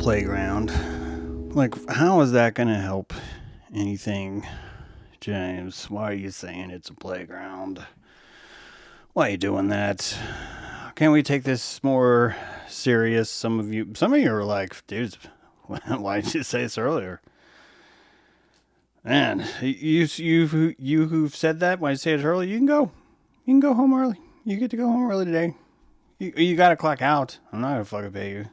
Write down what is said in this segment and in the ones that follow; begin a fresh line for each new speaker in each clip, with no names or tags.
playground. Like, how is that going to help anything, James? Why are you saying it's a playground? Why are you doing that? Can't we take this more serious? Some of you are like, dude, why didn't you say this earlier? Man, you who've said that, when I say it early, you can go home early. You get to go home early today. You got to clock out. I'm not gonna fucking pay you.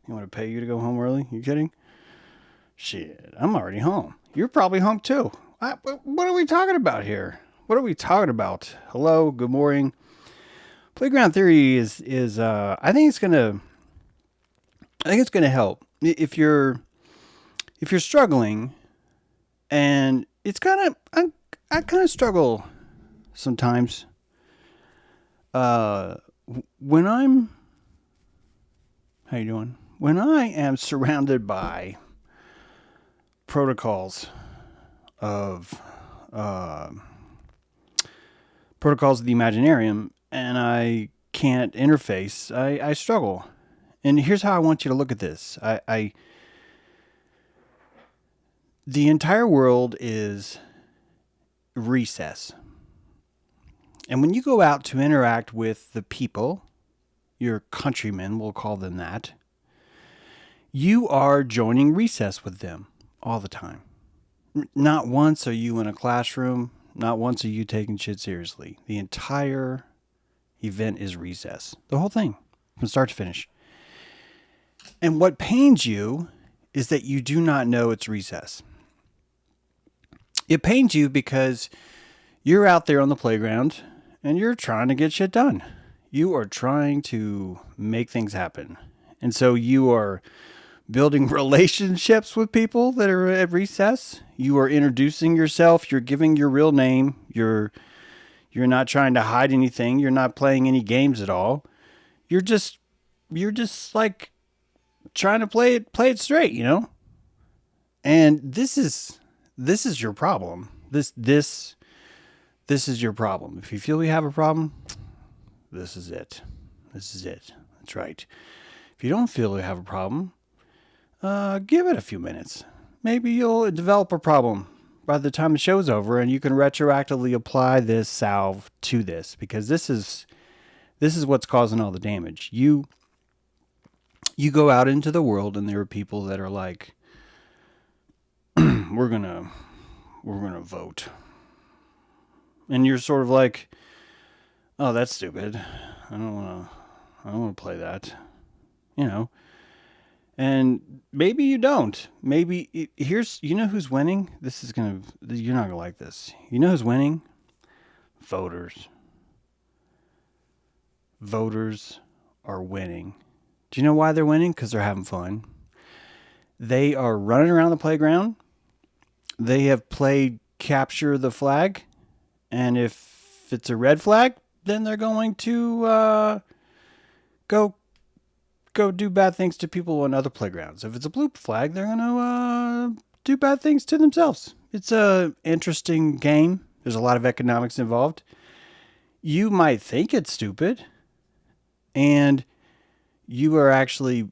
You want to pay you to go home early? You kidding? Shit, I'm already home. You're probably home too. What are we talking about here? What are we talking about? Hello, good morning. Playground theory is I think it's gonna help if you're struggling, and it's kind of I kind of struggle sometimes. When I'm how you doing? When I am surrounded by protocols of the Imaginarium, and I can't interface, I struggle. And here's how I want you to look at this. The entire world is recess. And when you go out to interact with the people, your countrymen, we'll call them that, you are joining recess with them all the time. Not once are you in a classroom. Not once are you taking shit seriously. The entire event is recess. The whole thing, from start to finish. And what pains you is that you do not know it's recess. It pains you because you're out there on the playground and you're trying to get shit done. You are trying to make things happen. And so you are building relationships with people that are at recess. You are introducing yourself. You're giving your real name. You're not trying to hide anything. You're not playing any games at all. You're just like trying to play it straight, you know? And this is your problem. This is your problem. If you feel we have a problem, this is it. This is it. That's right. If you don't feel we have a problem, give it a few minutes. Maybe you'll develop a problem by the time the show's over, and you can retroactively apply this salve to this, because this is what's causing all the damage. You go out into the world, and there are people that are like, we're gonna vote, and you're sort of like, oh, that's stupid. I don't want to play that, you know. And maybe you don't. Maybe you know who's winning? You're not gonna like this. You know who's winning? Voters. Voters are winning. Do you know why they're winning? Because they're having fun. They are running around the playground. They have played capture the flag. And if it's a red flag, then they're going to go do bad things to people on other playgrounds. If it's a blue flag, they're going to do bad things to themselves. It's a interesting game. There's a lot of economics involved. You might think it's stupid, and you are actually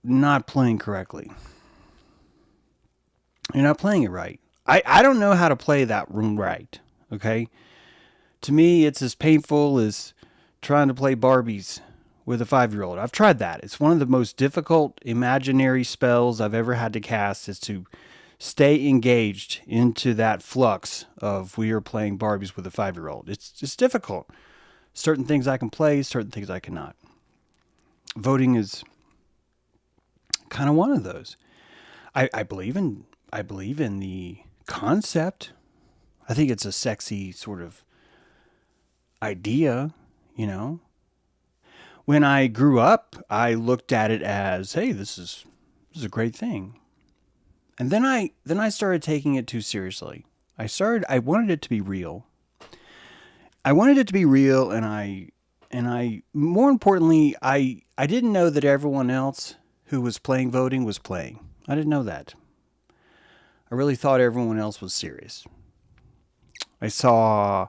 not playing correctly. You're not playing it right. I don't know how to play that room right, okay? To me, it's as painful as trying to play Barbies with a 5-year-old. I've tried that. It's one of the most difficult imaginary spells I've ever had to cast, is to stay engaged into that flux of we are playing Barbies with a 5-year-old. It's just difficult. Certain things I can play, certain things I cannot. Voting is kind of one of those. I believe in the concept. I think it's a sexy sort of idea, you know. When I grew up, I looked at it as, hey, this is a great thing. And then I started taking it too seriously. I wanted it to be real. And I more importantly, I didn't know that everyone else who was playing voting was playing. I didn't know that. I really thought everyone else was serious. I saw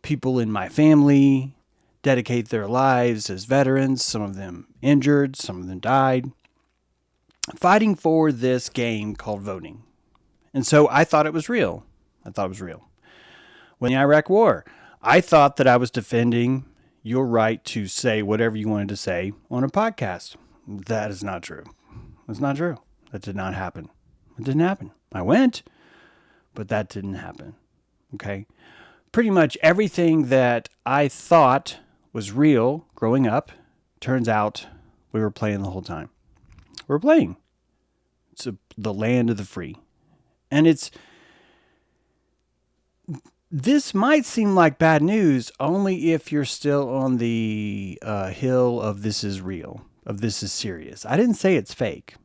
people in my family dedicate their lives as veterans, some of them injured, some of them died. fighting for this game called voting. And so I thought it was real. When the Iraq War, I thought that I was defending your right to say whatever you wanted to say on a podcast. That is not true. That's not true. That did not happen. It didn't happen. I went, but that didn't happen. Okay? Pretty much everything that I thought was real growing up, turns out we were playing the whole time. We're playing. It's the land of the free. And this might seem like bad news only if you're still on the hill of this is real, of this is serious. I didn't say it's fake.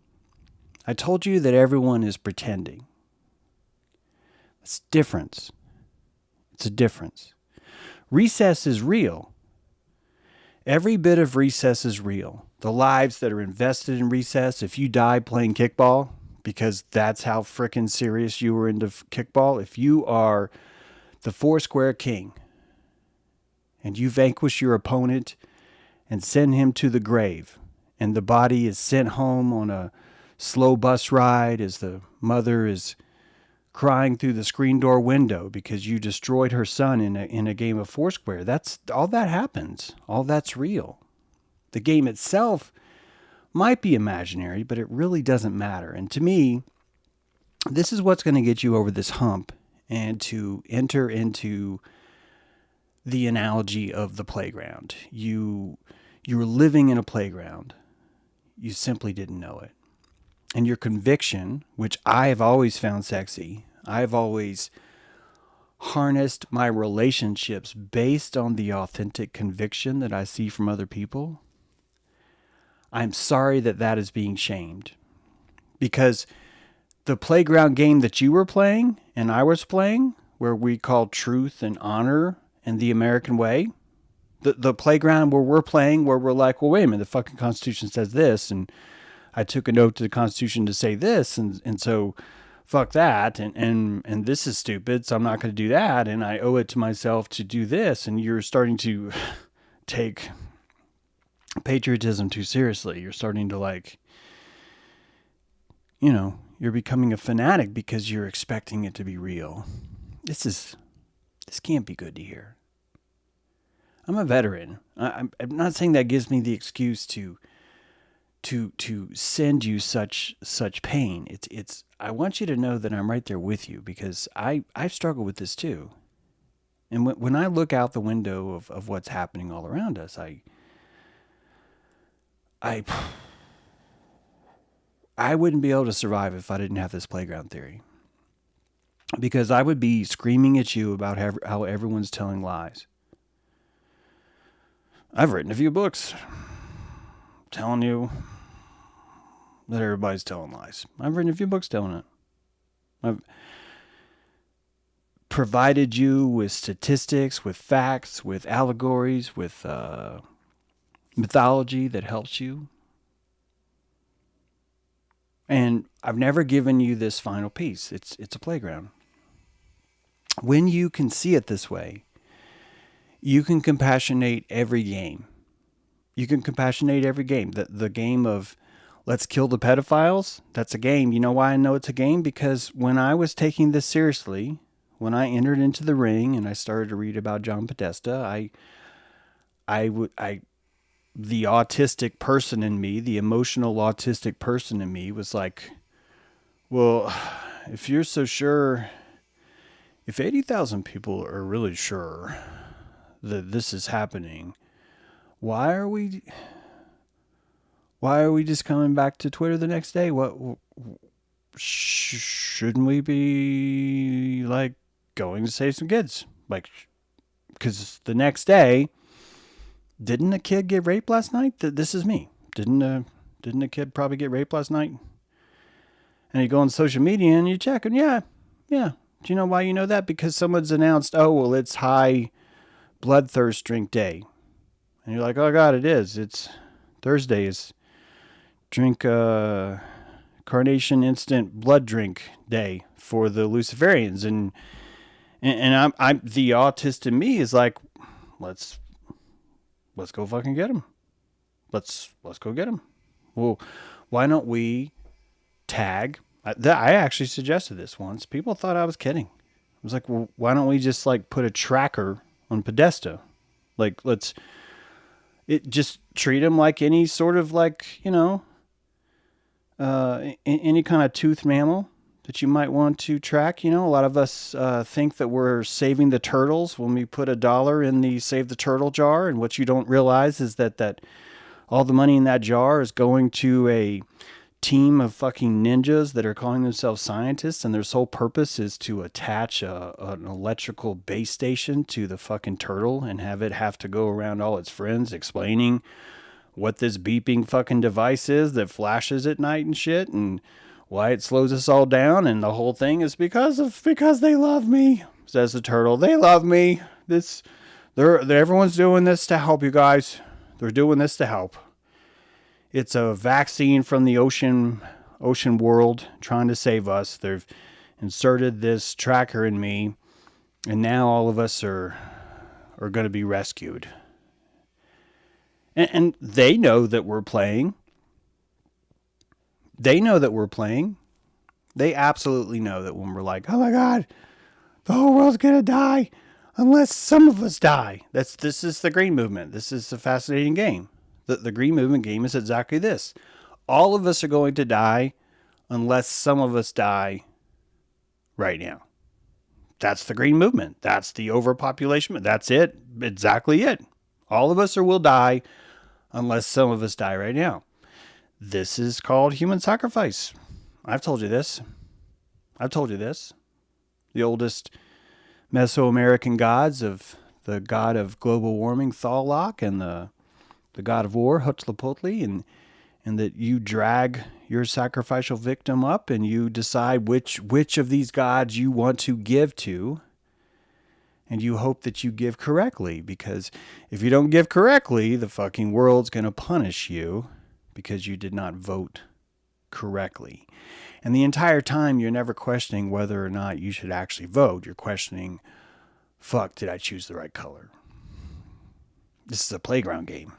I told you that everyone is pretending. It's difference. It's a difference. Recess is real. Every bit of recess is real. The lives that are invested in recess, if you die playing kickball, because that's how frickin' serious you were into kickball, if you are the Foursquare King, and you vanquish your opponent and send him to the grave, and the body is sent home on a slow bus ride as the mother is crying through the screen door window because you destroyed her son in a game of Foursquare. That's all that happens. All that's real. The game itself might be imaginary, but it really doesn't matter. And to me, this is what's going to get you over this hump and to enter into the analogy of the playground. You were living in a playground. You simply didn't know it. And your conviction, which I have always found sexy, I've always harnessed my relationships based on the authentic conviction that I see from other people. I'm sorry that that is being shamed. Because the playground game that you were playing and I was playing, where we call truth and honor and the American way, the playground where we're playing, where we're like, well, wait a minute, the fucking Constitution says this, and I took a note to the Constitution to say this, and so fuck that, and this is stupid, so I'm not going to do that, and I owe it to myself to do this, and you're starting to take patriotism too seriously. You're starting to you're becoming a fanatic because you're expecting it to be real. This can't be good to hear. I'm a veteran. I'm not saying that gives me the excuse to send you such pain. It's I want you to know that I'm right there with you because I struggle with this too. And when I look out the window of what's happening all around us, I wouldn't be able to survive if I didn't have this playground theory. Because I would be screaming at you about how everyone's telling lies. I've written a few books telling you that everybody's telling lies. I've written a few books telling it. I've provided you with statistics, with facts, with allegories, with mythology that helps you. And I've never given you this final piece. It's a playground. When you can see it this way, you can compassionate every game. You can compassionate every game. The game of let's kill the pedophiles, that's a game. You know why I know it's a game? Because when I was taking this seriously, when I entered into the ring and I started to read about John Podesta, the autistic person in me, the emotional autistic person in me was like, well, if you're so sure, if 80,000 people are really sure that this is happening, why are we just coming back to Twitter the next day? What shouldn't we be going to save some kids? Because the next day, didn't a kid get raped last night? This is me. Didn't a kid probably get raped last night? And you go on social media and you check, and yeah. Do you know why you know that? Because someone's announced, oh, well, it's high bloodthirst drink day. And you're like, oh, God, it is. It's Thursday. Is drink Carnation Instant Blood Drink Day for the Luciferians. And I'm the autist in me is like, let's go fucking get them. Let's go get them. Well, why don't we tag. I actually suggested this once. People thought I was kidding. I was like, well, why don't we just like put a tracker on Podesta? Like, just treat them like any sort of like, any kind of toothed mammal that you might want to track. A lot of us think that we're saving the turtles when we put $1 in the Save the Turtle jar. And what you don't realize is that all the money in that jar is going to a team of fucking ninjas that are calling themselves scientists, and their sole purpose is to attach an electrical base station to the fucking turtle and have to go around all its friends explaining what this beeping fucking device is that flashes at night and shit, and why it slows us all down. And the whole thing is because they love me, says the turtle. They love me. Everyone's doing this to help you guys. They're doing this to help. It's a vaccine from the ocean world trying to save us. They've inserted this tracker in me, and now all of us are going to be rescued. And they know that we're playing. They know that we're playing. They absolutely know that when we're like, oh my God, the whole world's going to die unless some of us die. This is the green movement. This is a fascinating game. The green movement game is exactly this. All of us are going to die unless some of us die right now. That's the green movement. That's the overpopulation. That's it. Exactly it. All of us will die unless some of us die right now. This is called human sacrifice. I've told you this. The oldest Mesoamerican gods of the god of global warming, Thawlok, and the god of war, Huitzilopochtli, and that you drag your sacrificial victim up and you decide which of these gods you want to give to, and you hope that you give correctly, because if you don't give correctly, the fucking world's going to punish you because you did not vote correctly. And the entire time, you're never questioning whether or not you should actually vote. You're questioning, fuck, did I choose the right color? This is a playground game.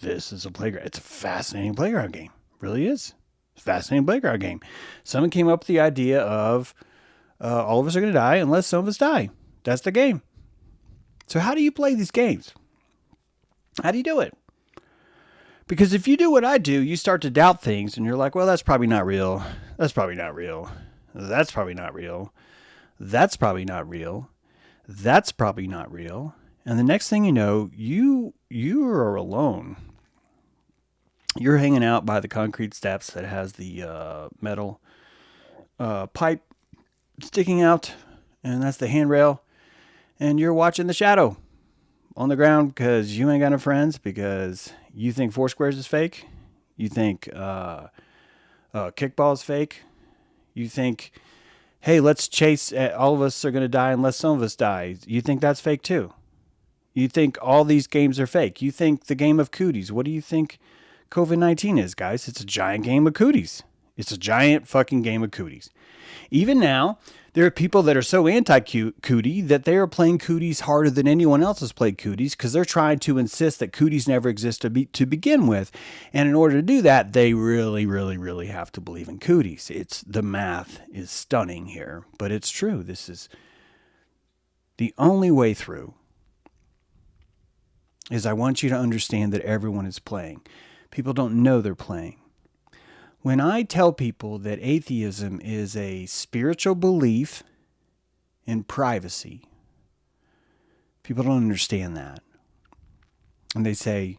It's a fascinating playground game. It really is. It's a fascinating playground game. Someone came up with the idea of all of us are going to die unless some of us die. That's the game. So how do you play these games? How do you do it? Because if you do what I do, you start to doubt things and you're like, well, that's probably not real. That's probably not real. That's probably not real. That's probably not real. That's probably not real. And the next thing you know, you are alone. You're hanging out by the concrete steps that has the metal pipe sticking out, and that's the handrail. And you're watching the shadow on the ground because you ain't got no friends, because you think Foursquares is fake. You think kickball is fake. You think, hey, let's chase. All of us are going to die unless some of us die. You think that's fake too. You think all these games are fake. You think the game of cooties. What do you think COVID-19 is, guys? It's a giant game of cooties. It's a giant fucking game of cooties. Even now, there are people that are so anti-cootie that they are playing cooties harder than anyone else has played cooties, because they're trying to insist that cooties never exist to begin with. And in order to do that, they really, really, really have to believe in cooties. The math is stunning here, but it's true. This is the only way through. Is I want you to understand that everyone is playing. People don't know they're playing. When I tell people that atheism is a spiritual belief in privacy, people don't understand that. And they say,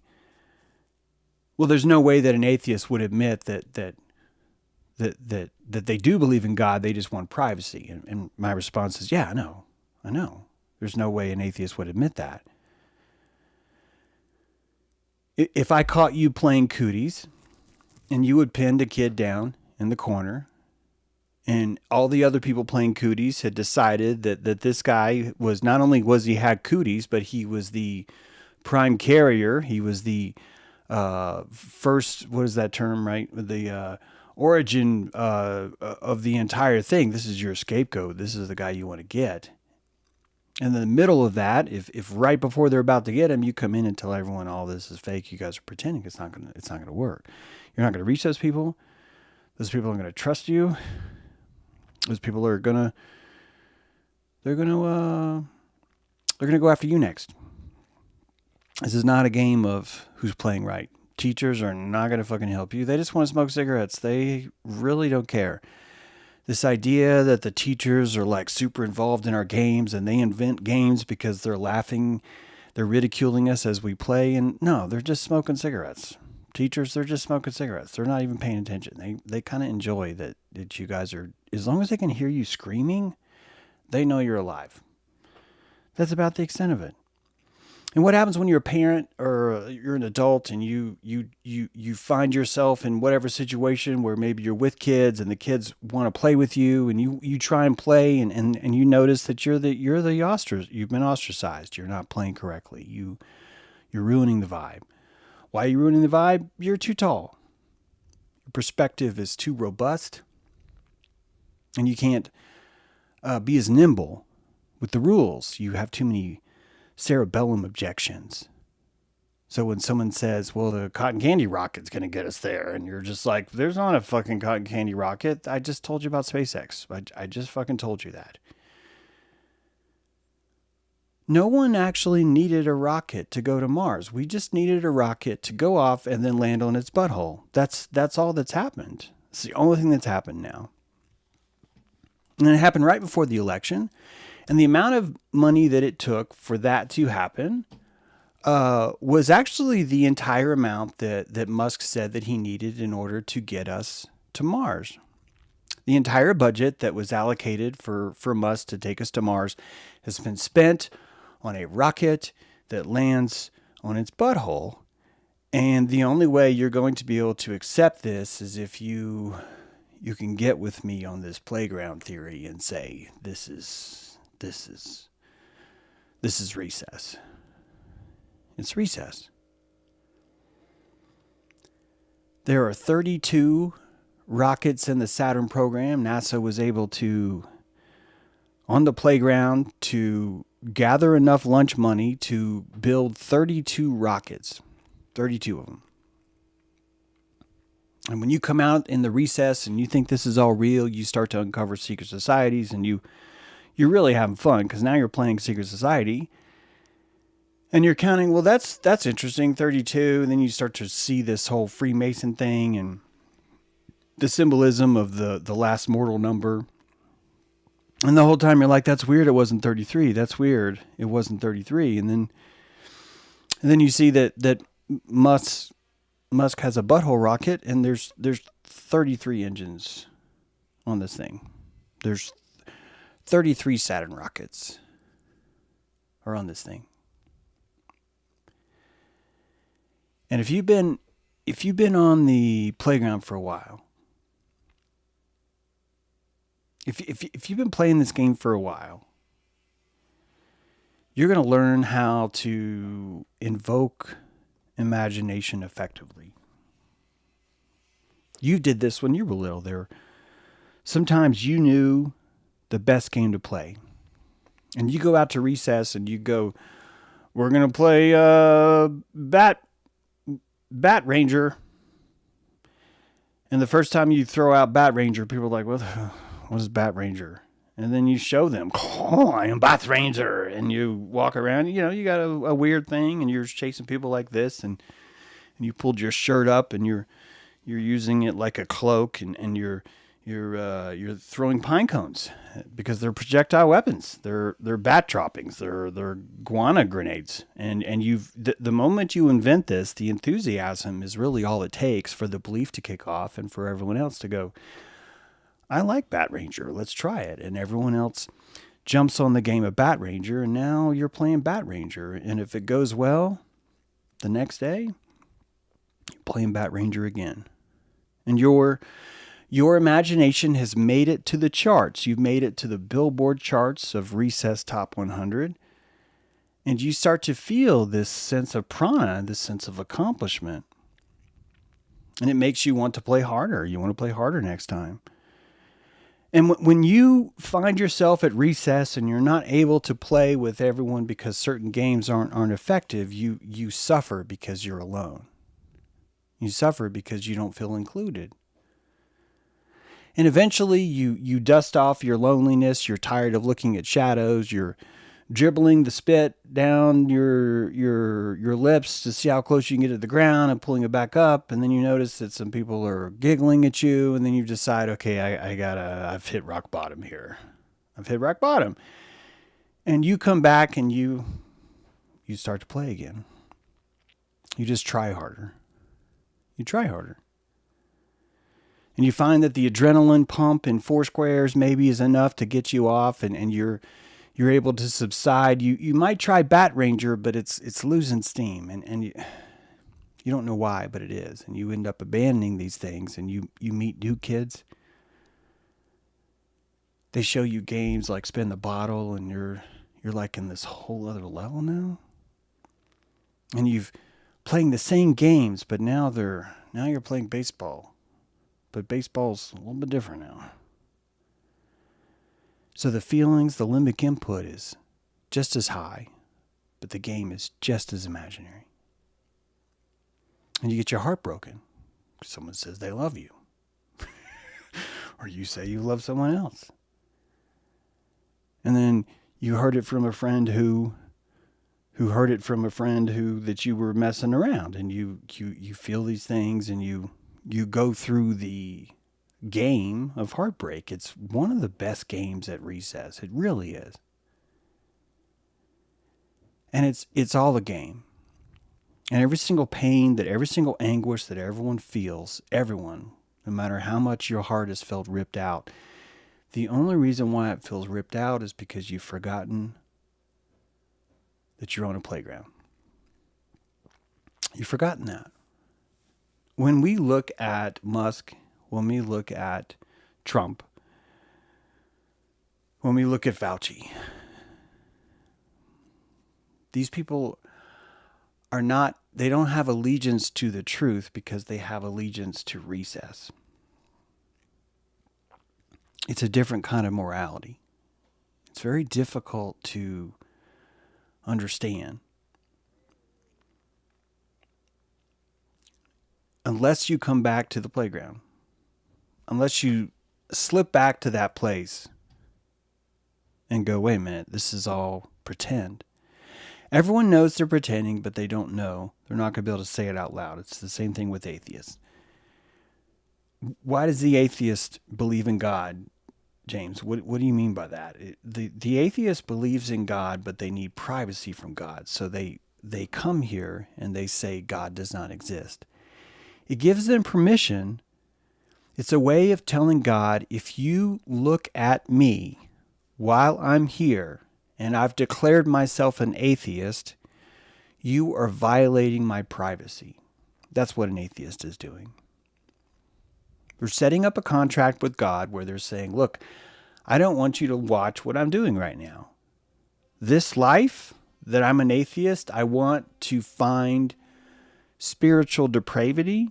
well, there's no way that an atheist would admit that they do believe in God, they just want privacy. And my response is, yeah, I know. There's no way an atheist would admit that. If I caught you playing cooties and you had pinned a kid down in the corner and all the other people playing cooties had decided that this guy was, not only was he had cooties, but he was the prime carrier. He was the first, what is that term, right? The origin of the entire thing. This is your scapegoat. This is the guy you want to get. And in the middle of that, if right before they're about to get him, you come in and tell everyone all this is fake, you guys are pretending, it's not gonna work. You're not gonna reach those people. Those people aren't going to trust you. Those people are going to go after you next. This is not a game of who's playing right. Teachers are not going to fucking help you. They just want to smoke cigarettes. They really don't care. This idea that the teachers are like super involved in our games and they invent games because they're laughing, they're ridiculing us as we play. And no, they're just smoking cigarettes. Teachers, they're just smoking cigarettes. They're not even paying attention. They kind of enjoy that you guys are, as long as they can hear you screaming, they know you're alive. That's about the extent of it. And what happens when you're a parent or you're an adult and you find yourself in whatever situation where maybe you're with kids and the kids want to play with you and you try and play and you notice that you've been ostracized. You're not playing correctly. You're ruining the vibe. Why are you ruining the vibe? You're too tall. Your perspective is too robust. And you can't be as nimble with the rules. You have too many cerebellum objections. So when someone says, well, the cotton candy rocket's going to get us there, and you're just like, there's not a fucking cotton candy rocket. I just told you about SpaceX. I just fucking told you that. No one actually needed a rocket to go to Mars. We just needed a rocket to go off and then land on its butthole. That's all that's happened. It's the only thing that's happened now. And it happened right before the election. And the amount of money that it took for that to happen was actually the entire amount that Musk said that he needed in order to get us to Mars. The entire budget that was allocated for Musk to take us to Mars has been spent on a rocket that lands on its butthole. And the only way you're going to be able to accept this is if you can get with me on this playground theory and say, this is recess. It's recess. There are 32 rockets in the Saturn program. NASA was able to, on the playground, to gather enough lunch money to build 32 rockets. 32 of them. And when you come out in the recess and you think this is all real, you start to uncover secret societies and you're really having fun because now you're playing secret society and you're counting, well, that's interesting, 32. And then you start to see this whole Freemason thing and the symbolism of the last mortal number. And the whole time you're like, that's weird. It wasn't 33. That's weird. It wasn't 33. And then you see that Musk has a butthole rocket and there's 33 engines on this thing. There's 33 Saturn rockets are on this thing. And if you've been on the playground for a while, if you've been playing this game for a while, you're going to learn how to invoke imagination effectively. You did this when you were little. Sometimes you knew the best game to play. And you go out to recess and you go, we're going to play Bat Ranger. And the first time you throw out Bat Ranger, people are like, what is Bat Ranger? And then you show them, oh, I am Bat Ranger. And you walk around, you got a weird thing and you're chasing people like this. And you pulled your shirt up and you're using it like a cloak and you're throwing pine cones because they're projectile weapons. They're bat droppings. They're guana grenades. And the moment you invent this, the enthusiasm is really all it takes for the belief to kick off and for everyone else to go, I like Bat Ranger. Let's try it. And everyone else jumps on the game of Bat Ranger, and now you're playing Bat Ranger. And if it goes well, the next day, you're playing Bat Ranger again. And your imagination has made it to the charts. You've made it to the Billboard charts of Recess Top 100. And you start to feel this sense of prana, this sense of accomplishment. And it makes you want to play harder. You want to play harder next time. And when you find yourself at recess and you're not able to play with everyone because certain games aren't effective, you suffer because you're alone. You suffer because you don't feel included. And eventually you dust off your loneliness. You're tired of looking at shadows. You're dribbling the spit down your lips to see how close you can get to the ground and pulling it back up. And then you notice that some people are giggling at you. And then you decide, okay, I've hit rock bottom here. I've hit rock bottom. And you come back and you start to play again. You just try harder. You try harder. And you find that the adrenaline pump in four squares maybe is enough to get you off, and you're able to subside. You might try Bat Ranger, but it's losing steam, and you don't know why, but it is. And you end up abandoning these things, and you meet new kids. They show you games like Spin the Bottle, and you're like in this whole other level now. And you've playing the same games, but now you're playing baseball. But baseball's a little bit different now. So the feelings, the limbic input is just as high, but the game is just as imaginary. And you get your heart broken. Someone says they love you. Or you say you love someone else. And then you heard it from a friend who heard it from a friend that you were messing around, and you feel these things, and you go through the game of heartbreak. It's one of the best games at recess. It really is. And it's all a game. And every single pain, every single anguish that everyone feels, no matter how much your heart has felt ripped out, the only reason why it feels ripped out is because you've forgotten that you're on a playground. You've forgotten that. When we look at Musk, when we look at Trump, when we look at Fauci, these people they don't have allegiance to the truth because they have allegiance to recess. It's a different kind of morality. It's very difficult to understand. Unless you come back to the playground, unless you slip back to that place and go, wait a minute, this is all pretend. Everyone knows they're pretending, but they don't know. They're not going to be able to say it out loud. It's the same thing with atheists. Why does the atheist believe in God, James? What do you mean by that? The atheist believes in God, but they need privacy from God. So they come here and they say God does not exist. It gives them permission. It's a way of telling God, if you look at me while I'm here and I've declared myself an atheist, you are violating my privacy. That's what an atheist is doing. They're setting up a contract with God where they're saying, look, I don't want you to watch what I'm doing right now. This life that I'm an atheist, I want to find spiritual depravity.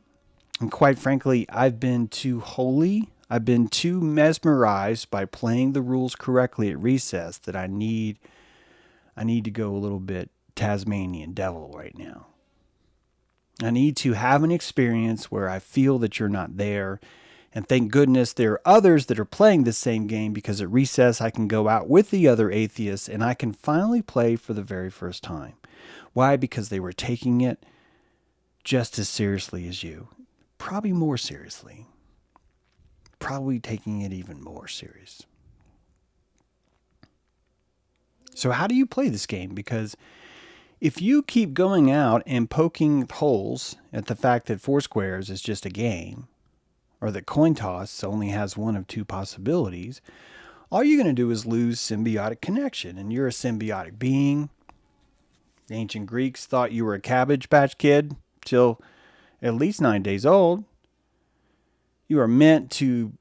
And quite frankly, I've been too holy. I've been too mesmerized by playing the rules correctly at recess that I need to go a little bit Tasmanian devil right now. I need to have an experience where I feel that you're not there. And thank goodness there are others that are playing the same game, because at recess I can go out with the other atheists and I can finally play for the very first time. Why? Because they were taking it just as seriously as you. Probably more seriously. Probably taking it even more serious. So how do you play this game? Because if you keep going out and poking holes at the fact that four squares is just a game, or that coin toss only has one of two possibilities, all you're going to do is lose symbiotic connection. And you're a symbiotic being. The ancient Greeks thought you were a Cabbage Patch Kid till at least 9 days old. You are meant to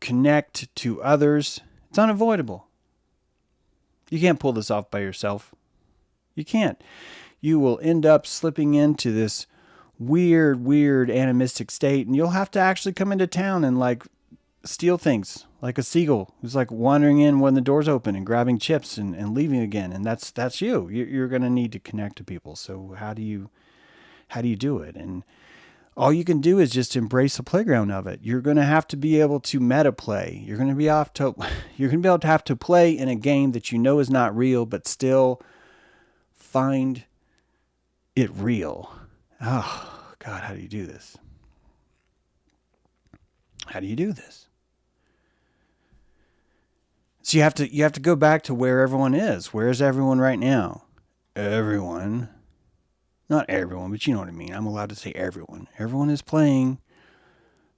connect to others. It's unavoidable. You can't pull this off by yourself. You can't. You will end up slipping into this weird animistic state, and you'll have to actually come into town and like steal things, like a seagull who's like wandering in when the door's open and grabbing chips and leaving again. And that's you. You're going to need to connect to people. So how do you do it? And all you can do is just embrace the playground of it. You're going to have to be able to meta play. You're going to be you're going to be able to have to play in a game that you know is not real, but still find it real. Oh God, how do you do this? How do you do this? So you have to go back to where everyone is. Where is everyone right now? Everyone. Not everyone, but you know what I mean. I'm allowed to say everyone. Everyone is playing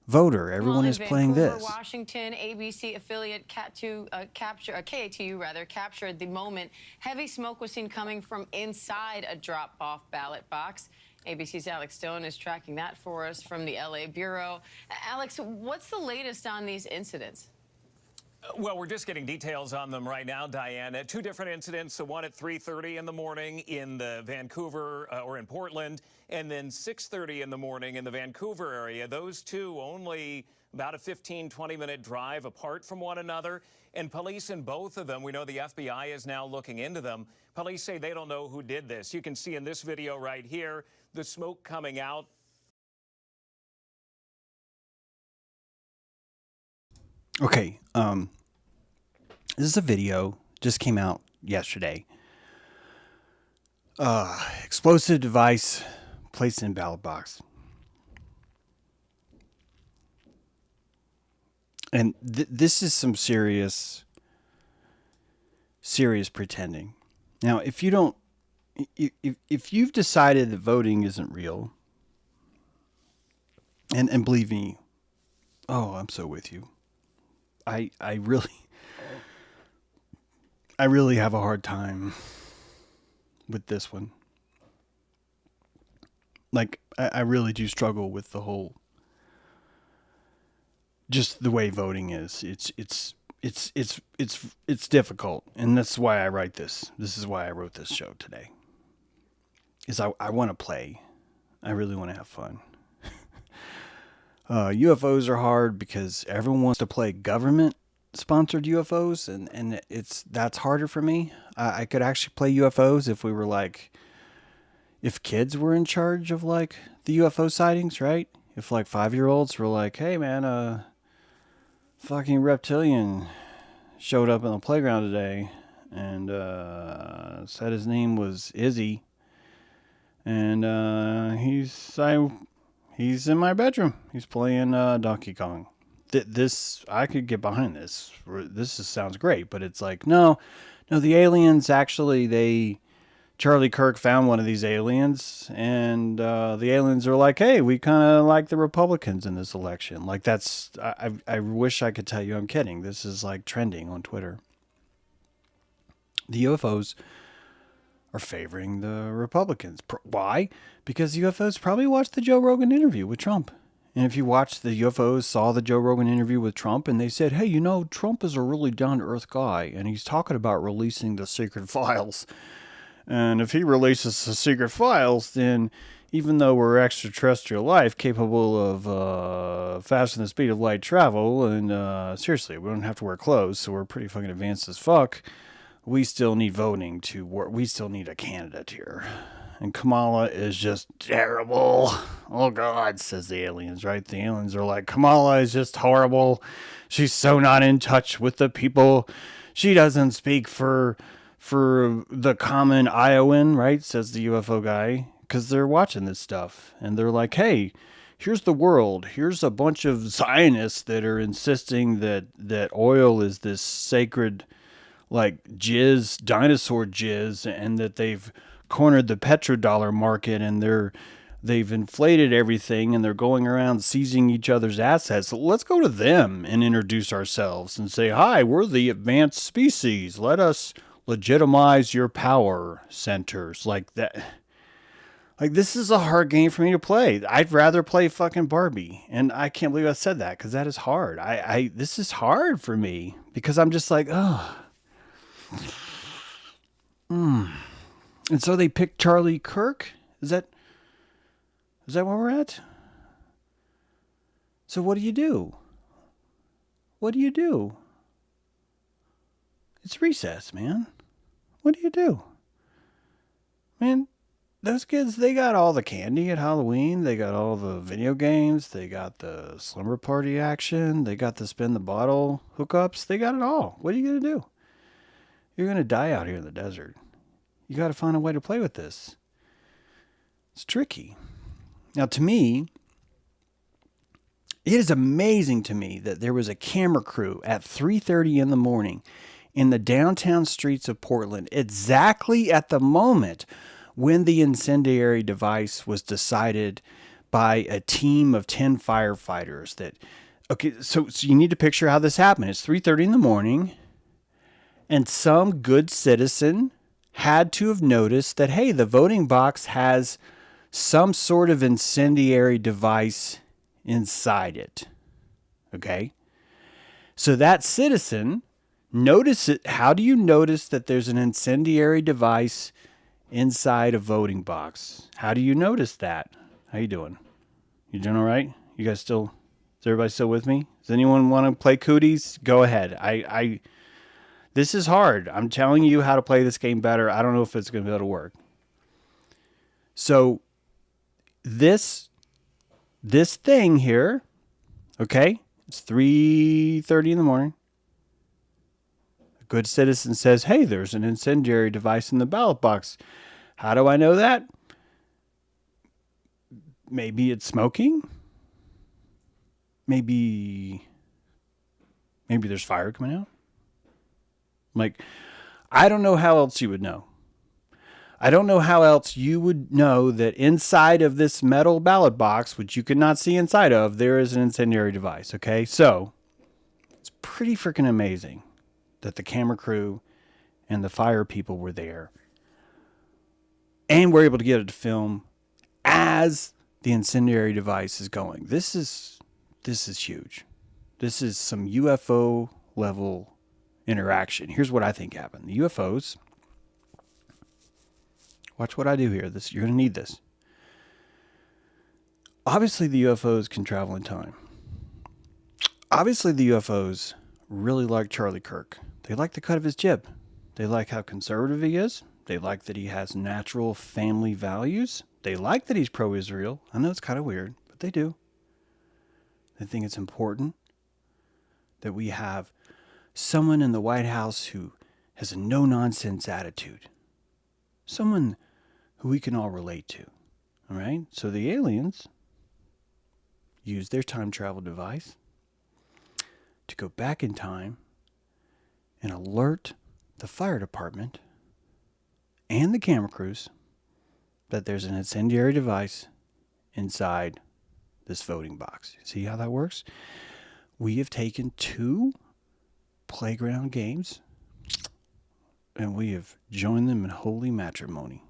voter. Everyone is playing this.
Washington, ABC affiliate KATU captured the moment heavy smoke was seen coming from inside a drop-off ballot box. ABC's Alex Stone is tracking that for us from the LA Bureau. Alex, what's the latest on these incidents?
Well, we're just getting details on them right now, Diane. Two different incidents, the one at 3:30 in the morning in the Vancouver or in Portland, and then 6:30 in the morning in the Vancouver area. Those two only about a 15, 20-minute drive apart from one another. And police in both of them, we know the FBI is now looking into them. Police say they don't know who did this. You can see in this video right here, the smoke coming out.
Okay, this is a video, just came out yesterday. Explosive device placed in ballot box. And this is some serious pretending. Now, if you don't, if you've decided that voting isn't real, and believe me, oh, I'm so with you. I really have a hard time with this one. Like, I really do struggle with the whole, just the way voting is. It's difficult, and that's why I write this. This is why I wrote this show today. Is I want to play. I really want to have fun. UFOs are hard because everyone wants to play government-sponsored UFOs, and that's harder for me. I could actually play UFOs if we were like, if kids were in charge of like the UFO sightings, right? If like 5-year-olds were like, hey man, fucking reptilian showed up in the playground today and said his name was Izzy, and he's in my bedroom. He's playing Donkey Kong. This, I could get behind this. Sounds great, but it's like, no, the aliens actually, Charlie Kirk found one of these aliens, and the aliens are like, hey, we kind of like the Republicans in this election. Like, that's, I wish I could tell you I'm kidding. This is like trending on Twitter. The UFOs are favoring the Republicans. Why? Because UFOs probably watched the Joe Rogan interview with Trump. And if you watch the UFOs, saw the Joe Rogan interview with Trump, and they said, hey, you know, Trump is a really down-to-earth guy, and he's talking about releasing the secret files. And if he releases the secret files, then even though we're extraterrestrial life capable of faster than the speed of light travel, and seriously, we don't have to wear clothes, so we're pretty fucking advanced as fuck, we still need voting to work. We still need a candidate here. And Kamala is just terrible. Oh, God, says the aliens, right? The aliens are like, Kamala is just horrible. She's so not in touch with the people. She doesn't speak for the common Iowan, right? Says the UFO guy. Because they're watching this stuff. And they're like, hey, here's the world. Here's a bunch of Zionists that are insisting that oil is this sacred, like, jizz, dinosaur jizz, and that they've cornered the petrodollar market, and they've inflated everything, and they're going around seizing each other's assets. So let's go to them and introduce ourselves and say, hi, we're the advanced species. Let us legitimize your power centers. Like that. Like, this is a hard game for me to play. I'd rather play fucking Barbie. And I can't believe I said that, because that is hard. This is hard for me, because I'm just like, oh. And so they picked Charlie Kirk? Is that where we're at? So what do you do? What do you do? It's recess, man. What do you do? Man, those kids, they got all the candy at Halloween. They got all the video games. They got the slumber party action. They got the spin the bottle hookups. They got it all. What are you going to do? You're going to die out here in the desert. You got to find a way to play with this. It's tricky. Now, to me, it is amazing to me that there was a camera crew at 3:30 in the morning in the downtown streets of Portland, exactly at the moment when the incendiary device was decided by a team of 10 firefighters. So you need to picture how this happened. It's 3:30 in the morning, and some good citizen had to have noticed that, hey, the voting box has some sort of incendiary device inside it. Okay? So that citizen notice it. How do you notice that there's an incendiary device inside a voting box? How do you notice that? How you doing? You doing all right? You guys still, is everybody still with me? Does anyone want to play cooties? Go ahead. This is hard. I'm telling you how to play this game better. I don't know if it's going to be able to work. So this thing here, okay, it's 3:30 in the morning. A good citizen says, hey, there's an incendiary device in the ballot box. How do I know that? Maybe it's smoking. Maybe there's fire coming out. Like, I don't know how else you would know. I don't know how else you would know that inside of this metal ballot box, which you could not see inside of, there is an incendiary device, okay? So, it's pretty freaking amazing that the camera crew and the fire people were there and were able to get it to film as the incendiary device is going. This is huge. This is some UFO level interaction. Here's what I think happened. The UFOs, watch what I do here. You're going to need this. Obviously, the UFOs can travel in time. Obviously, the UFOs really like Charlie Kirk. They like the cut of his jib. They like how conservative he is. They like that he has natural family values. They like that he's pro-Israel. I know it's kind of weird, but they do. They think it's important that we have someone in the White House who has a no-nonsense attitude. Someone who we can all relate to. All right? So the aliens use their time travel device to go back in time and alert the fire department and the camera crews that there's an incendiary device inside this voting box. See how that works? We have taken 2 playground games and we have joined them in holy matrimony.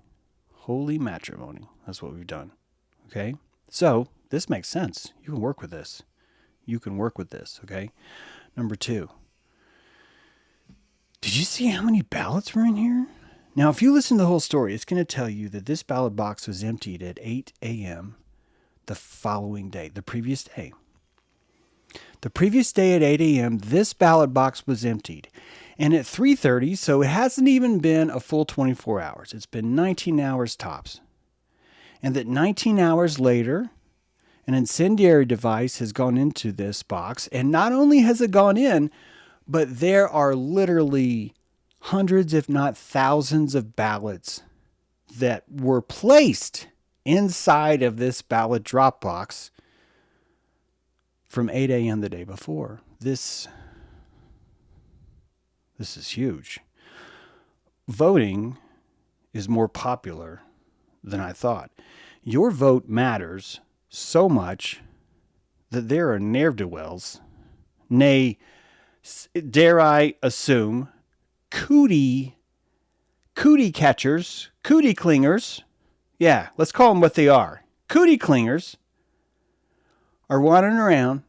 Holy matrimony. That's what we've done. Okay? So, this makes sense. You can work with this. Okay? Number 2. Did you see how many ballots were in here? Now, if you listen to the whole story, it's going to tell you that this ballot box was emptied at 8 a.m. the following day, the previous day. The previous day at 8 a.m., this ballot box was emptied. And at 3:30, so it hasn't even been a full 24 hours. It's been 19 hours tops. And that 19 hours later, an incendiary device has gone into this box. And not only has it gone in, but there are literally hundreds, if not thousands, of ballots that were placed inside of this ballot drop box from 8 a.m. the day before. This is huge. Voting is more popular than I thought. Your vote matters so much that there are ne'er-do-wells, nay, dare I assume, cootie catchers, cootie clingers. Yeah, let's call them what they are. Cootie clingers are wandering around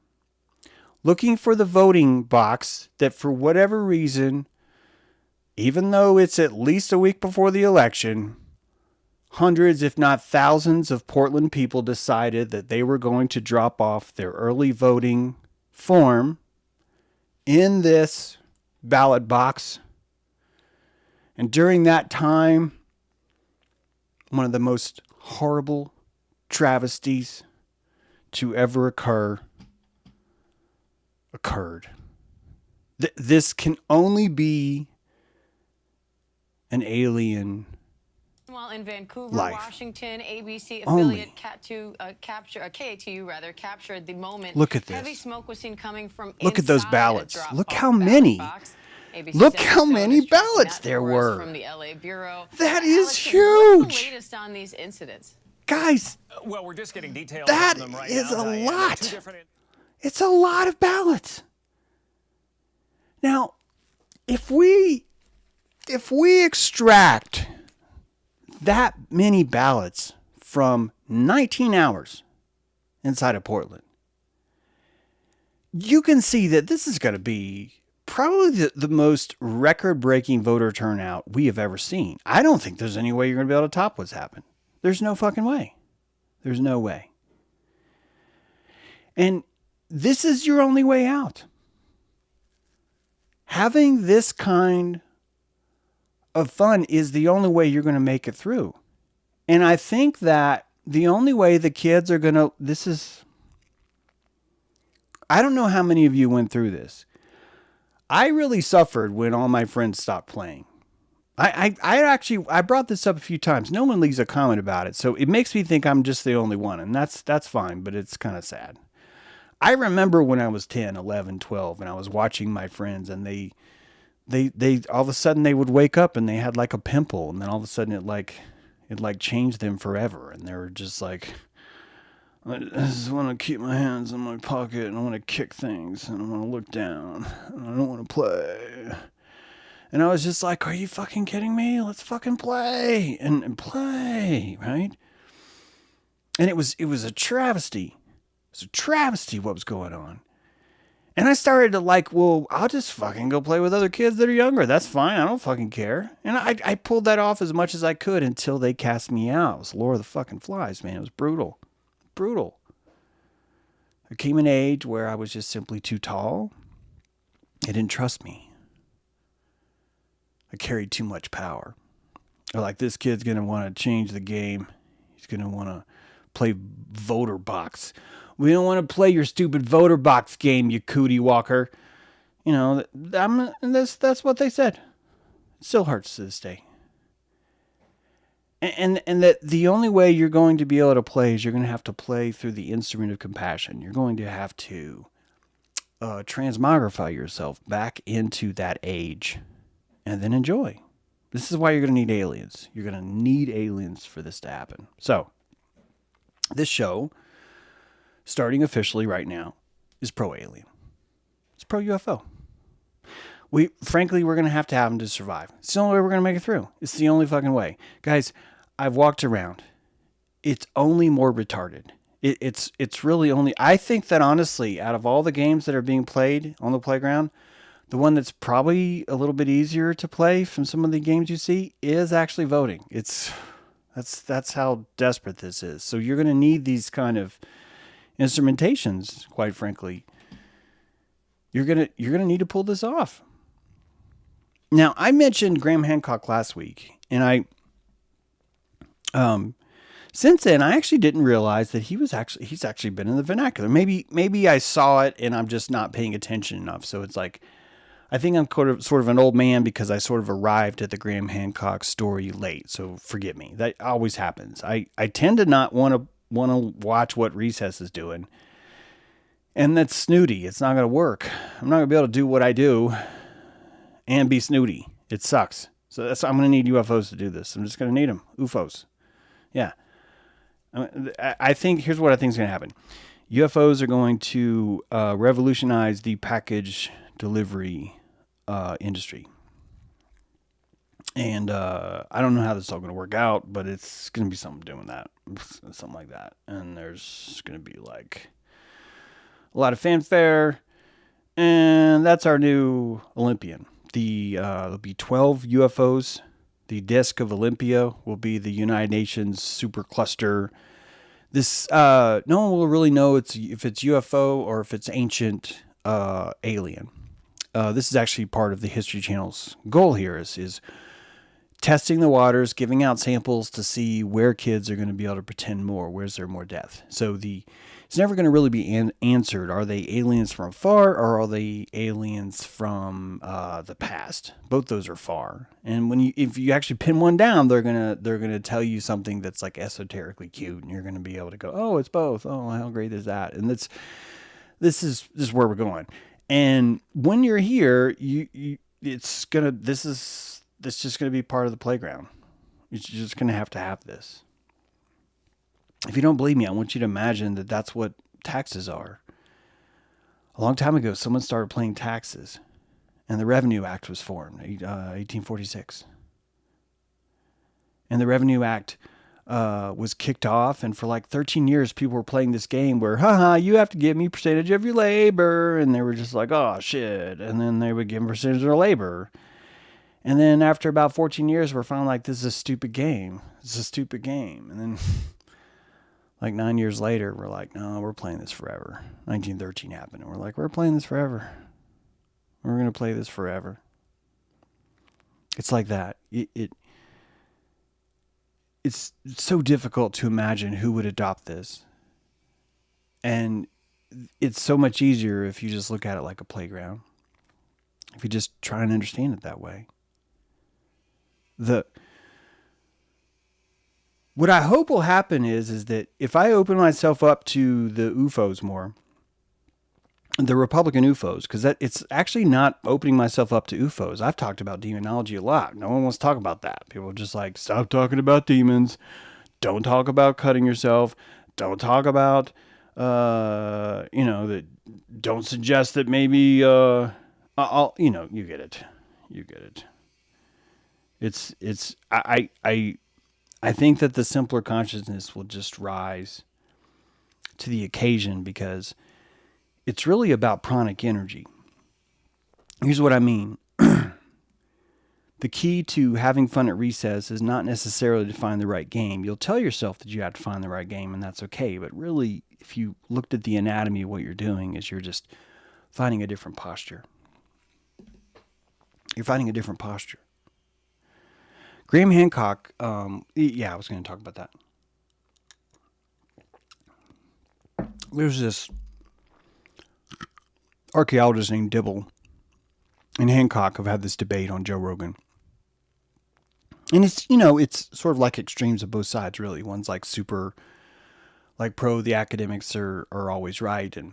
looking for the voting box that for whatever reason, even though it's at least a week before the election, hundreds, if not thousands of Portland people decided that they were going to drop off their early voting form in this ballot box. And during that time, one of the most horrible travesties to ever occurred. This can only be an alien.
While in Vancouver,
life.
Washington, ABC
Only.
affiliate KATU captured the moment.
Look at this.
Heavy smoke was seen coming from
Look at those
inside a
ballots.
drop-off
Look how
ballot
many.
box. ABC's
Look
Jeff
how
Bezos
many
is tracking
ballots
that
there
for us
were.
From the LA Bureau.
That is
Alex,
huge.
What's the latest on these incidents?
Guys,
Well, we're just getting details
that
on them right
is
now,
a
Diane.
lot.
Two different
It's a lot of ballots. Now, if we extract that many ballots from 19 hours inside of Portland, you can see that this is going to be probably the most record-breaking voter turnout we have ever seen. I don't think there's any way you're going to be able to top what's happened. There's no fucking way. There's no way. And this is your only way out. Having this kind of fun is the only way you're going to make it through. And I think that the only way the kids are going to, I don't know how many of you went through this. I really suffered when all my friends stopped playing. I brought this up a few times. No one leaves a comment about it. So it makes me think I'm just the only one. And that's fine, but it's kind of sad. I remember when I was 10, 11, 12, and I was watching my friends, and they all of a sudden they would wake up and they had like a pimple, and then all of a sudden it changed them forever. And they were just like, I just want to keep my hands in my pocket, and I want to kick things, and I want to look down, and I don't want to play. And I was just like, are you fucking kidding me? Let's fucking play and play, right? And it was a travesty. It was a travesty what was going on. And I started to well, I'll just fucking go play with other kids that are younger. That's fine. I don't fucking care. And I pulled that off as much as I could until they cast me out. It was Lord of the fucking Flies, man. It was brutal. Brutal. There came an age where I was just simply too tall. They didn't trust me. I carried too much power. They're like, this kid's going to want to change the game. He's going to want to play voter box. We don't want to play your stupid voter box game, you cootie walker. You know, that's what they said. It still hurts to this day. And that the only way you're going to be able to play is you're going to have to play through the instrument of compassion. You're going to have to transmogrify yourself back into that age and then enjoy. This is why you're going to need aliens. You're going to need aliens for this to happen. So, this show, starting officially right now, is pro-alien. It's pro-UFO. Frankly, we're going to have them to survive. It's the only way we're going to make it through. It's the only fucking way. Guys, I've walked around. It's only more retarded. It's really only... I think that honestly, out of all the games that are being played on the playground, the one that's probably a little bit easier to play from some of the games you see is actually voting. That's how desperate this is. So you're going to need these kind of instrumentations, quite frankly. You're going to need to pull this off. Now, I mentioned Graham Hancock last week, and since then, I actually didn't realize that he's actually been in the vernacular. Maybe I saw it and I'm just not paying attention enough. So it's like, I think I'm sort of an old man because I sort of arrived at the Graham Hancock story late. So forgive me. That always happens. I tend to not want to watch what Recess is doing. And that's snooty. It's not going to work. I'm not going to be able to do what I do and be snooty. It sucks. So I'm going to need UFOs to do this. I'm just going to need them. UFOs. Yeah. I think, here's what I think is going to happen. UFOs are going to revolutionize the package delivery industry. And I don't know how this is all going to work out, but it's going to be something doing that. Something like that. And there's going to be like a lot of fanfare. And that's our new Olympian. There'll be 12 UFOs. The disk of Olympia will be the United Nations supercluster. This no one will really know if it's UFO or if it's ancient alien. This is actually part of the History Channel's goal here is testing the waters, giving out samples to see where kids are going to be able to pretend more, where's there more death. So it's never going to really be answered. Are they aliens from far, or are they aliens from the past? Both those are far. And if you actually pin one down, they're gonna tell you something that's like esoterically cute, and you're going to be able to go, oh, it's both. Oh, how great is that? And this is where we're going. And when you're here, this is just going to be part of the playground. You're just going to have this. If you don't believe me, I want you to imagine that that's what taxes are. A long time ago, someone started paying taxes, and the Revenue Act was formed, 1846. And the Revenue Act was kicked off, and for like 13 years, people were playing this game where, you have to give me percentage of your labor, and they were just like, oh, shit, and then they would give them percentage of their labor. And then after about 14 years, we're finally like, this is a stupid game. It's a stupid game. And then like 9 years later, we're like, no, we're playing this forever. 1913 happened. And we're like, we're playing this forever. We're going to play this forever. It's like that. It's so difficult to imagine who would adopt this. And it's so much easier if you just look at it like a playground. If you just try and understand it that way. What I hope will happen is that if I open myself up to the UFOs more, the Republican UFOs, because it's actually not opening myself up to UFOs. I've talked about demonology a lot. No one wants to talk about that. People are just like, stop talking about demons. Don't talk about cutting yourself. Don't talk about, that. Don't suggest that maybe, you get it. You get it. I think that the simpler consciousness will just rise to the occasion, because it's really about pranic energy. Here's what I mean. The key to having fun at recess is not necessarily to find the right game. You'll tell yourself that you have to find the right game, and that's okay. But really, if you looked at the anatomy of what you're doing, is you're just finding a different posture. You're finding a different posture. Graham Hancock, I was going to talk about that. There's this archaeologist named Dibble and Hancock have had this debate on Joe Rogan. And it's sort of like extremes of both sides, really. One's like super, like pro, the academics are always right. And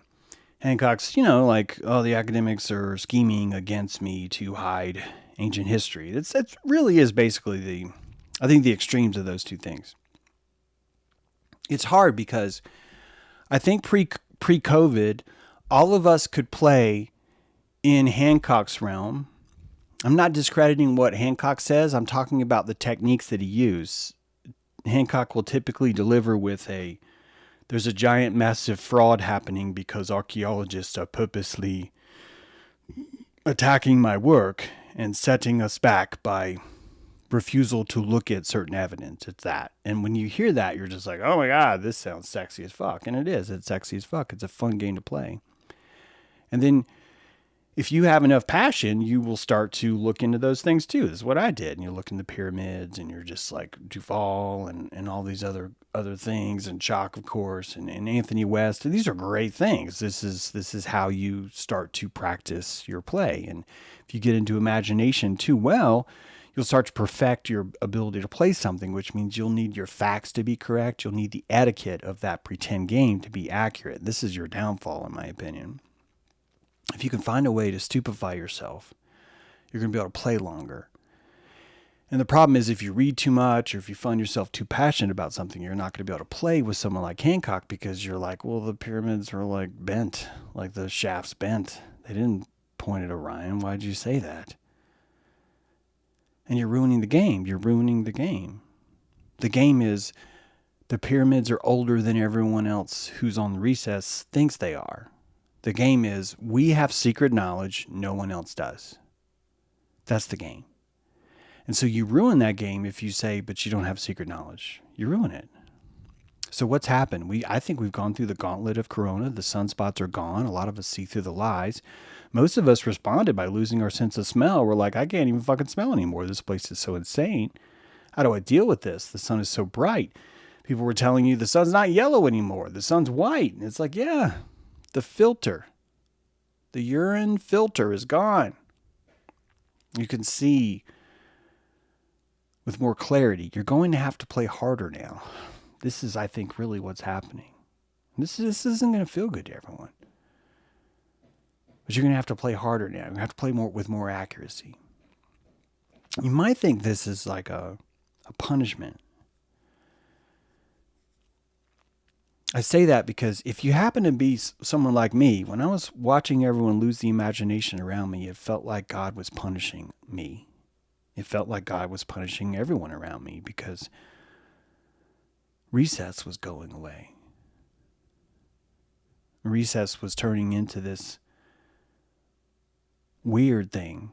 Hancock's, like, oh, the academics are scheming against me to hide ancient history. That really is basically I think the extremes of those two things. It's hard because I think pre-COVID, all of us could play in Hancock's realm. I'm not discrediting what Hancock says. I'm talking about the techniques that he used. Hancock will typically deliver with there's a giant massive fraud happening because archaeologists are purposely attacking my work and setting us back by refusal to look at certain evidence. It's that. And when you hear that, you're just like, oh my God, this sounds sexy as fuck. And it is. It's sexy as fuck. It's a fun game to play. And then if you have enough passion, you will start to look into those things too. This is what I did. And you look in the pyramids, and you're just like Duval and all these other things, and Chalk, of course, and Anthony West. And these are great things. This is how you start to practice your play. And if you get into imagination too well, you'll start to perfect your ability to play something, which means you'll need your facts to be correct. You'll need the etiquette of that pretend game to be accurate. This is your downfall, in my opinion. If you can find a way to stupefy yourself, you're going to be able to play longer. And the problem is, if you read too much, or if you find yourself too passionate about something, you're not going to be able to play with someone like Hancock, because you're like, well, the pyramids are like bent, like the shaft's bent. They didn't point at Orion. Why'd you say that? And you're ruining the game. You're ruining the game. The game is the pyramids are older than everyone else who's on the recess thinks they are. The game is we have secret knowledge no one else does. That's the game. And so you ruin that game if you say, but you don't have secret knowledge. You ruin it. So what's happened? I think we've gone through the gauntlet of Corona. The sunspots are gone. A lot of us see through the lies. Most of us responded by losing our sense of smell. We're like, I can't even fucking smell anymore. This place is so insane. How do I deal with this? The sun is so bright. People were telling you the sun's not yellow anymore. The sun's white. And it's like, yeah, the filter, the urine filter is gone. You can see with more clarity. You're going to have to play harder now. This is, I think, really what's happening. This isn't going to feel good to everyone. But you're going to have to play harder now. You're going to have to play more with more accuracy. You might think this is like a punishment. I say that because if you happen to be someone like me, when I was watching everyone lose the imagination around me, it felt like God was punishing me. It felt like God was punishing everyone around me because recess was going away. Recess was turning into this weird thing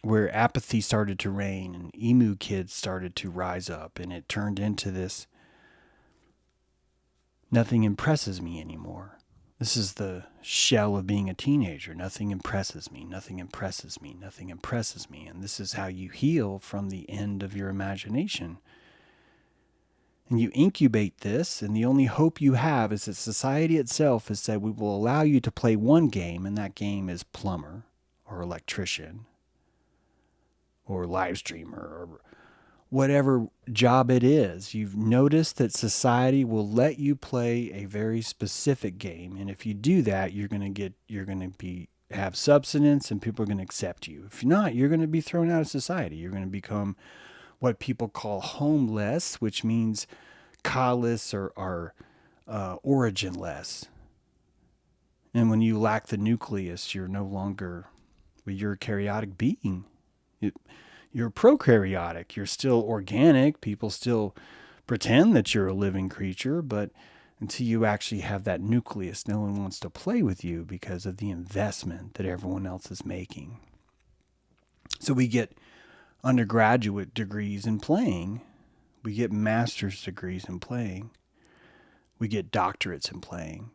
where apathy started to reign and emu kids started to rise up, and it turned into this nothing impresses me anymore. This is the shell of being a teenager. Nothing impresses me. Nothing impresses me. Nothing impresses me. And this is how you heal from the end of your imagination. And you incubate this, and the only hope you have is that society itself has said we will allow you to play one game, and that game is plumber or electrician or live streamer or whatever job it is. You've noticed that society will let you play a very specific game, and if you do that, you're going to have subsistence, and people are going to accept you. If not, you're going to be thrown out of society. You're going to become what people call homeless, which means callous or originless. And when you lack the nucleus, you're no longer a eukaryotic being. You're prokaryotic. You're still organic. People still pretend that you're a living creature, but until you actually have that nucleus, no one wants to play with you because of the investment that everyone else is making. So we get undergraduate degrees in playing. We get master's degrees in playing. We get doctorates in playing.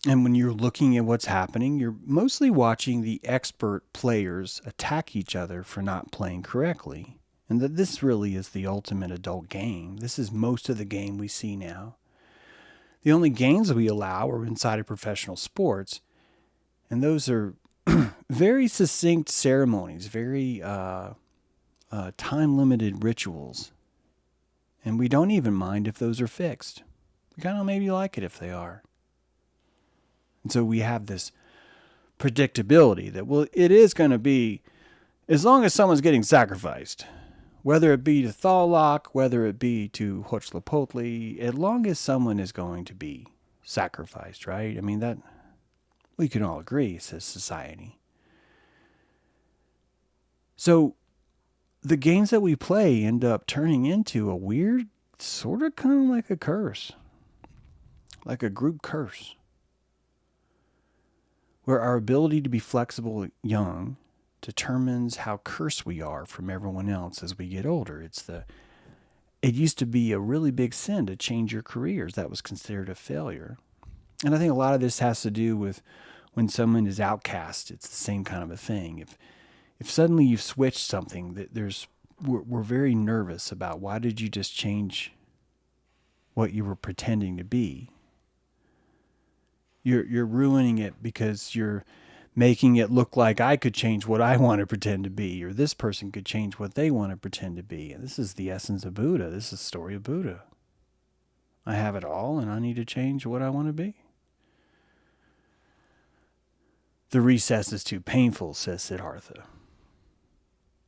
And when you're looking at what's happening, you're mostly watching the expert players attack each other for not playing correctly. And that this really is the ultimate adult game. This is most of the game we see now. The only games we allow are inside of professional sports. And those are very succinct ceremonies, very time-limited rituals. And we don't even mind if those are fixed. We kind of maybe like it if they are. And so we have this predictability that, well, it is going to be, as long as someone's getting sacrificed, whether it be to Thalok, whether it be to Huitzilopochtli, as long as someone is going to be sacrificed, right? I mean, that we can all agree, says society. So the games that we play end up turning into a weird, sort of kind of like a curse, like a group curse, where our ability to be flexible young determines how cursed we are from everyone else as we get older. It used to be a really big sin to change your careers. That was considered a failure. And I think a lot of this has to do with when someone is outcast. It's the same kind of a thing. If suddenly you've switched something, we're very nervous about why did you just change what you were pretending to be. You're ruining it because you're making it look like I could change what I want to pretend to be, or this person could change what they want to pretend to be. And this is the essence of Buddha. This is the story of Buddha. I have it all, and I need to change what I want to be. The recess is too painful, says Siddhartha.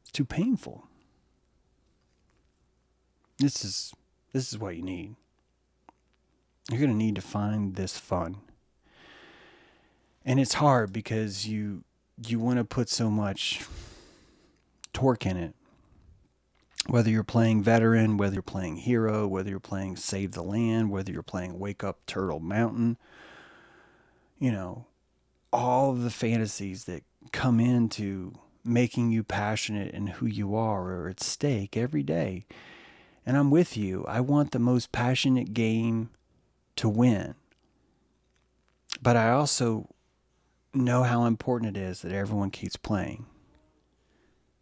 It's too painful. This is what you need. You're going to need to find this fun. And it's hard because you want to put so much torque in it. Whether you're playing veteran, whether you're playing hero, whether you're playing save the land, whether you're playing wake up Turtle Mountain, all of the fantasies that come into making you passionate in who you are at stake every day. And I'm with you. I want the most passionate game to win. But I also know how important it is that everyone keeps playing.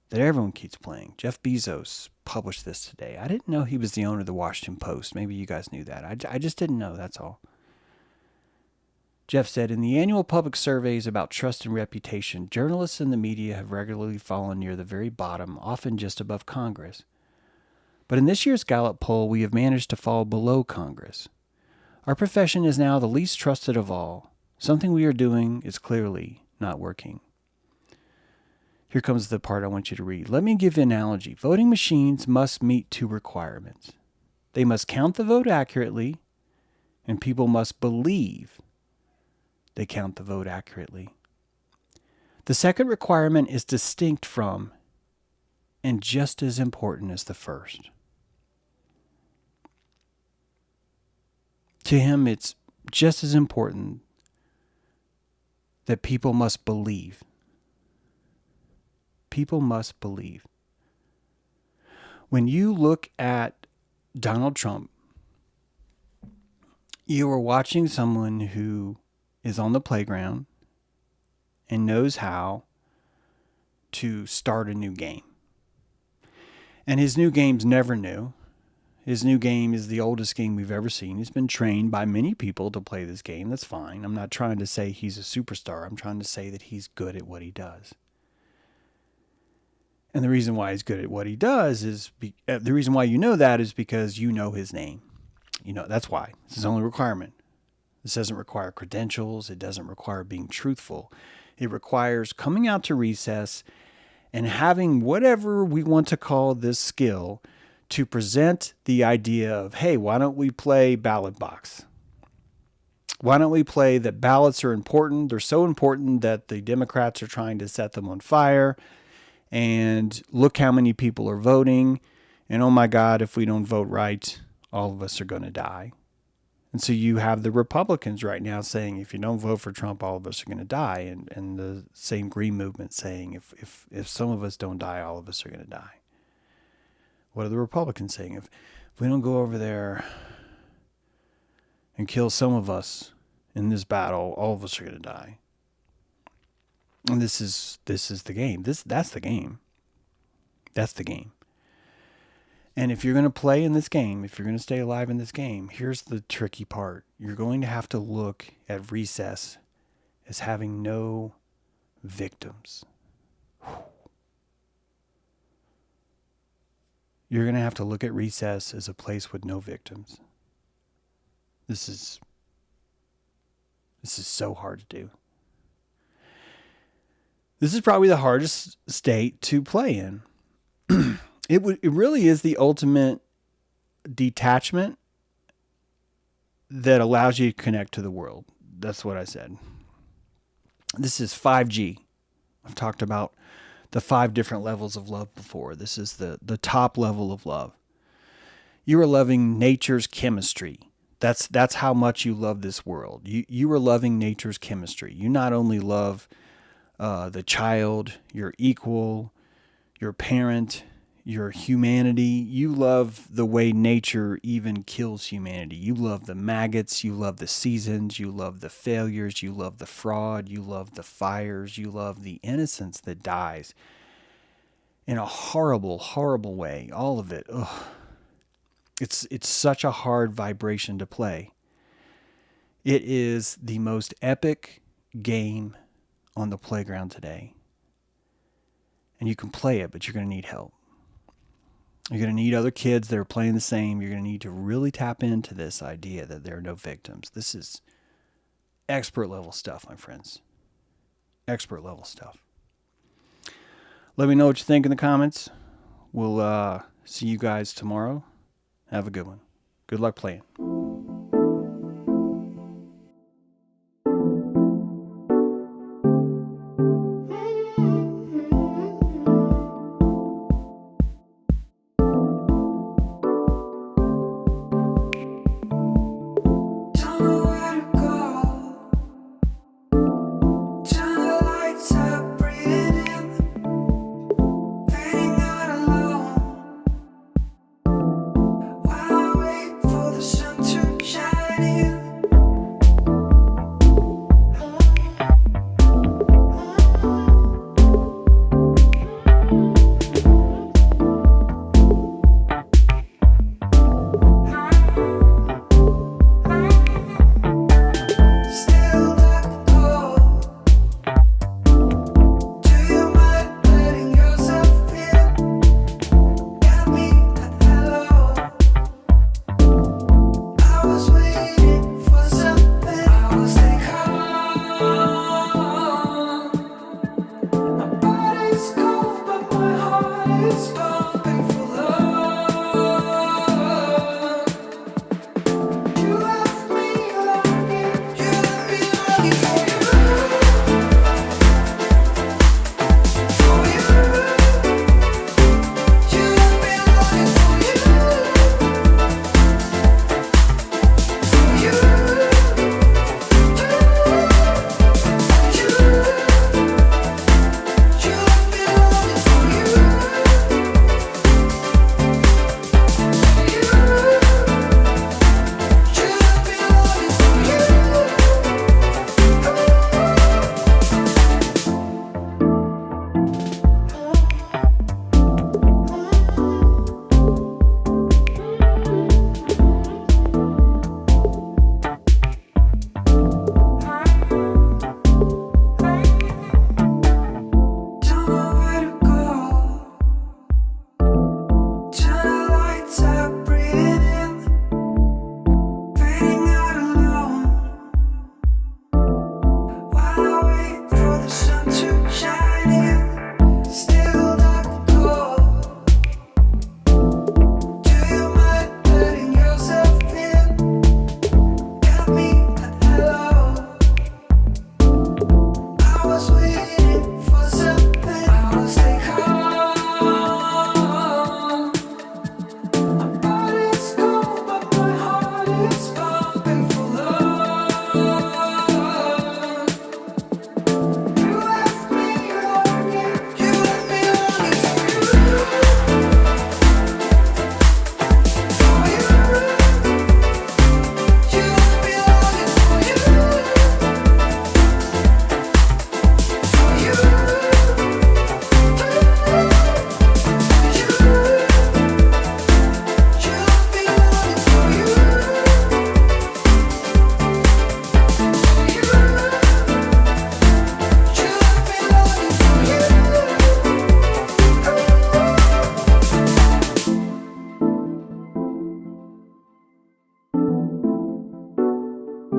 That everyone keeps playing. Jeff Bezos published this today. I didn't know he was the owner of the Washington Post. Maybe you guys knew that. I just didn't know, that's all. Jeff said, in the annual public surveys about trust and reputation, journalists and the media have regularly fallen near the very bottom, often just above Congress. But in this year's Gallup poll, we have managed to fall below Congress. Our profession is now the least trusted of all. Something we are doing is clearly not working. Here comes the part I want you to read. Let me give you an analogy. Voting machines must meet two requirements. They must count the vote accurately, and people must believe they count the vote accurately. The second requirement is distinct from and just as important as the first. To him, it's just as important that people must believe. People must believe. When you look at Donald Trump, you are watching someone who is on the playground and knows how to start a new game. And his new game's never new. His new game is the oldest game we've ever seen. He's been trained by many people to play this game. That's fine. I'm not trying to say he's a superstar. I'm trying to say that he's good at what he does. And the reason why he's good at what he does is, the reason why you know that is because you know his name. You know, that's why. It's his only requirement. This doesn't require credentials. It doesn't require being truthful. It requires coming out to recess and having whatever we want to call this skill to present the idea of, hey, why don't we play ballot box? Why don't we play that ballots are important? They're so important that the Democrats are trying to set them on fire. And look how many people are voting. And oh my God, if we don't vote right, all of us are going to die. And so you have the Republicans right now saying, if you don't vote for Trump, all of us are going to die. And the same Green movement saying, if some of us don't die, all of us are going to die. What are the Republicans saying? If we don't go over there and kill some of us in this battle, all of us are going to die. And this is the game. That's the game. That's the game. And if you're going to play in this game, if you're going to stay alive in this game, here's the tricky part. You're going to have to look at recess as having no victims. You're going to have to look at recess as a place with no victims. This is so hard to do. This is probably the hardest state to play in. It really is the ultimate detachment that allows you to connect to the world. That's what I said. This is 5G. I've talked about the 5 different levels of love before. This is the top level of love. You are loving nature's chemistry. That's how much you love this world. You are loving nature's chemistry. You not only love the child, your equal, your parent, your humanity. You love the way nature even kills humanity. You love the maggots. You love the seasons. You love the failures. You love the fraud. You love the fires. You love the innocence that dies in a horrible, horrible way. All of it. Ugh. It's such a hard vibration to play. It is the most epic game on the playground today. And you can play it, but you're going to need help. You're going to need other kids that are playing the same. You're going to need to really tap into this idea that there are no victims. This is expert level stuff, my friends. Expert level stuff. Let me know what you think in the comments. We'll see you guys tomorrow. Have a good one. Good luck playing.
It's